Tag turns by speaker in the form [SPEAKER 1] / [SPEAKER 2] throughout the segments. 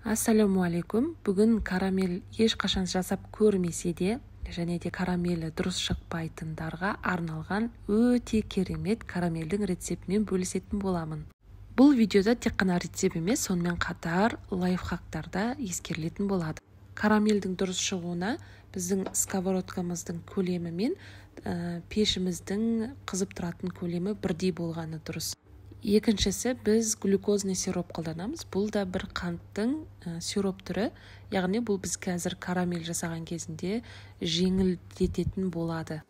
[SPEAKER 1] Ассаламу алейкум. Бүгін карамель ешқашан жасап көрмесе де, және де карамелі дұрыс шықпайтындарға арналған өте керемет карамельдің рецептімен бөлісетін боламын. Бұл видеода тек қана рецепт емес, сонымен қатар лайфхактарда ескерілетін болады. Карамельдің дұрыс шығуына біздің сковородкамыздың көлемі мен пешіміздің қызып тұратын көлемі бірдей болғаны дұрыс. Екіншісі, біз глюкозный сироп қолданамыз. Бұл да бір қанттың сироп түрі, яғни бұл біз қазір карамель жасаған кезінде жеңілдететін болады.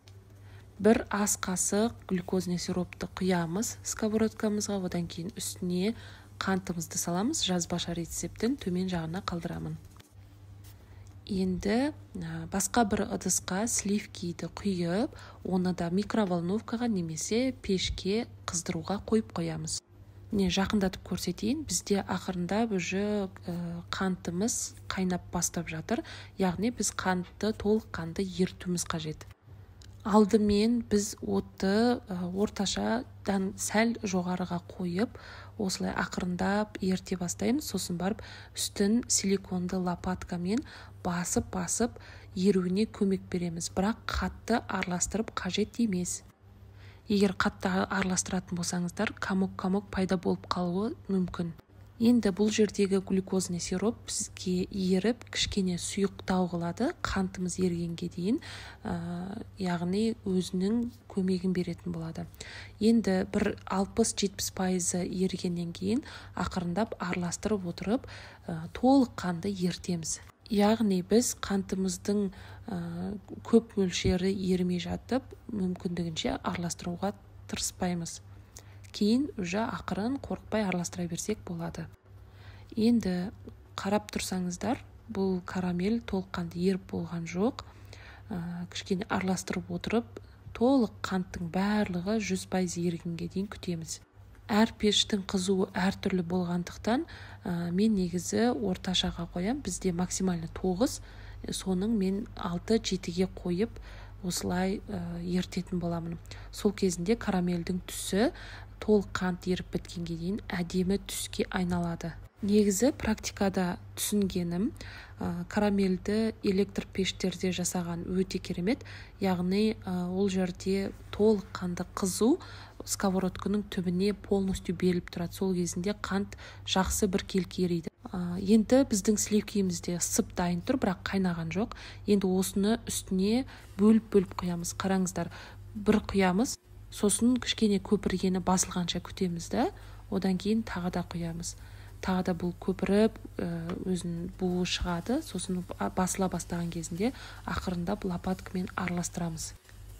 [SPEAKER 1] Бір ас қасық глюкозный сиропты құямыз сковородкамызға, одан кейін үстіне қантымызды саламыз. Жазбаша рецептін төмен жағына қалдырамын. Енді басқа бір ыдысқа сливкиді құйып, оны да микроволновкаға немесе пешке қыздыруға қойып қоямыз. Жақындатып көрсетейін, бізде ақырындап уже қантымыз қайнап бастап жатыр, яғни біз қантты толыққанды ертуіміз қажет. Алдымен біз отты орташадан сәл жоғарыға қойып, осылай ақырындап ерте бастаймыз, сосын барып үстін силиконды лопаткамен басып еруіне көмек береміз, бірақ қатты араластырып қажет емес. Егер қатты араластыратын болсаңыздар, комок пайда болып қалуы мүмкін. Енді бұл жердегі глюкозный сироп бізге еріп, кішкене сұйықтау қылады, қантымыз ергенге дейін, яғни өзінің көмегін беретін болады. Енді бір 60-70% ергеннен кейін ақырындап араластырып отырып, толыққанды ертеміз. Яғни біз қантымыздың көп мөлшері ермей жатып, мүмкіндігінше араластыруға тырыспаймыз. Кейін уже ақырын қорықпай араластыра берсек болады. Енді қарап тұрсаңыздар, бұл карамель толыққанды еріп болған жоқ. Кішкене араластырып отырып, толық қанттың барлығы 100% ергенге дейін күтеміз. Әр пештің қызуы әртүрлі болғандықтан, мен негізі орташаға қоям. Бізде максимально 9, соның мен 6-7-ге қойып, осылай ертетін боламын. Сол кезінде карамельдің түсі толық қант еріп біткенге дейін әдемі түске айналады. Негізі практикада түсінгенім, карамельді электр пештерде жасаған өте керемет, яғни ол жерде толық қанды қызу сковородканың түбіне полностью беріліп тұрады. Сол кезінде қант жақсы бір келке ериді. Енді біздің сливкиімізде ысып дайын тұр, бірақ қайнаған жоқ. Енді осыны үстіне бөліп құямыз. Қараңыздар, бір құямыз, сосын кішкене көпіргені басылғанша күтеміз да, одан кейін тағы да құямыз. Тағы да бұл көпіріп, өзінің буы шығады, сосын басыла бастаған кезінде ақырындап лопаткамен араластырамыз.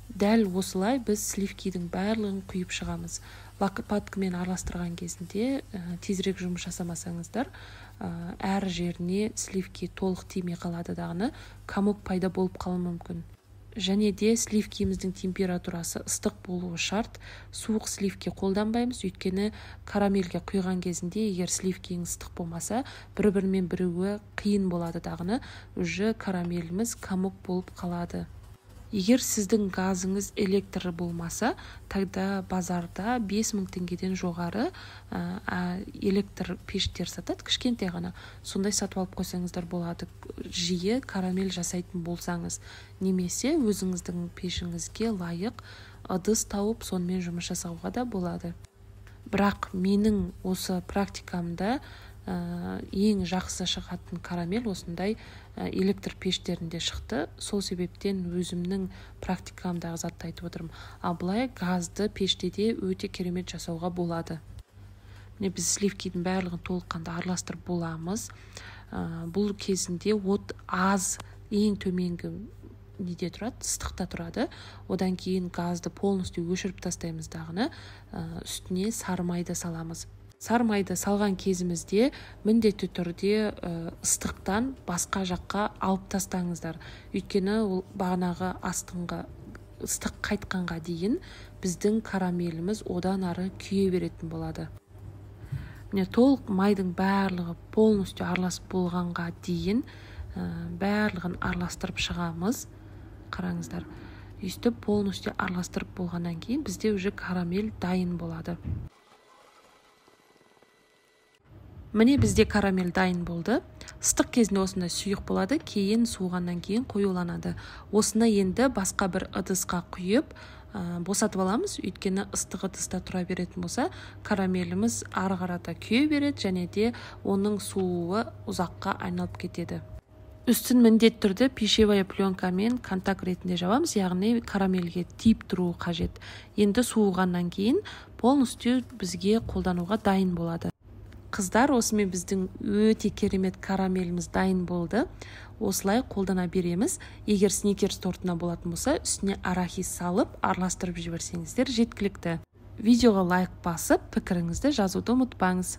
[SPEAKER 1] Дәл осылай біз сливкидің барлығын құйып шығамыз. Лопаткамен араластырған кезінде тезірек жұмыс жасамасаңыздар, әр жеріне сливки толық тимей қалады дағыны, комок пайда болып қалуы мүмкін. Және де сливкиіміздің температурасы ыстық болуы шарт. Суық сливки қолданбаймыз, өйткені карамельге құйған кезінде егер сливкиіңіз ыстық болмаса, бір-бірімен бірігуі қиын болады дағыны, уже карамеліміз комок болып қалады. Егер сіздің газыңыз электрі болмаса, тогда базарда 5000 теңгеден жоғары электр пештер сатады, кішкентай ғана. Сондай сатып алып қойсаңыздар болады, жиі карамель жасайтын болсаңыз. Немесе өзіңіздің пешіңізге лайық ыдыс тауып, сонымен жұмыс жасауға да болады. Бірақ менің осы практикамда ең жақсы шығатын карамель осындай электр пештерінде шықты. Сол себептен өзімнің практикамдағы затты айтып отырмын. Былай газды пеште де өте керемет жасауға болады. Біз сливкидің барлығын толыққанды араластырып боламыз. Бұл кезінде от аз, ең төменгі неде тұрады, ыстықта тұрады. Одан кейін газды полностью өшіріп тастаймыз дағыны, үстіне сары майды саламыз. Сары майды салған кезімізде міндетті түрде ыстықтан басқа жаққа алып тастаңыздар. Өйткені ол бағанағы астыңғы ыстық қайтқанға дейін біздің карамеліміз одан ары күйе беретін болады. Толық майдың барлығы полностью араласып болғанға дейін барлығын араластырып шығамыз. Қараңыздар, өйстіп полностью араластырып болғаннан кейін бізде уже карамель дайын болады. Міне бізде карамель дайын болды. Ыстық кезінде осындай сұйық болады, кейін суығаннан кейін қоюланады. Осыны енді басқа бір ыдысқа құйып босатып аламыз, өйткені ыстық ыдыста тұра беретін болса, карамеліміз ары қарата күйе береді және де оның суы ұзаққа айналып кетеді. Үстін міндетті түрде пищевая пленкамен контакт ретінде жабамыз, яғни карамельге тиіп тұруы қажет. Енді суығаннан кейін полностью бізге қолдануға дайын болады. Қыздар, осымен біздің өте керемет карамеліміз дайын болды. Осылай қолдана береміз. Егер сникерс тортына болатын болса, үстіне арахис салып, араластырып жіберсеңіздер жеткілікті. Видеоға лайк басып, пікіріңізді жазуды ұмытпаңыз.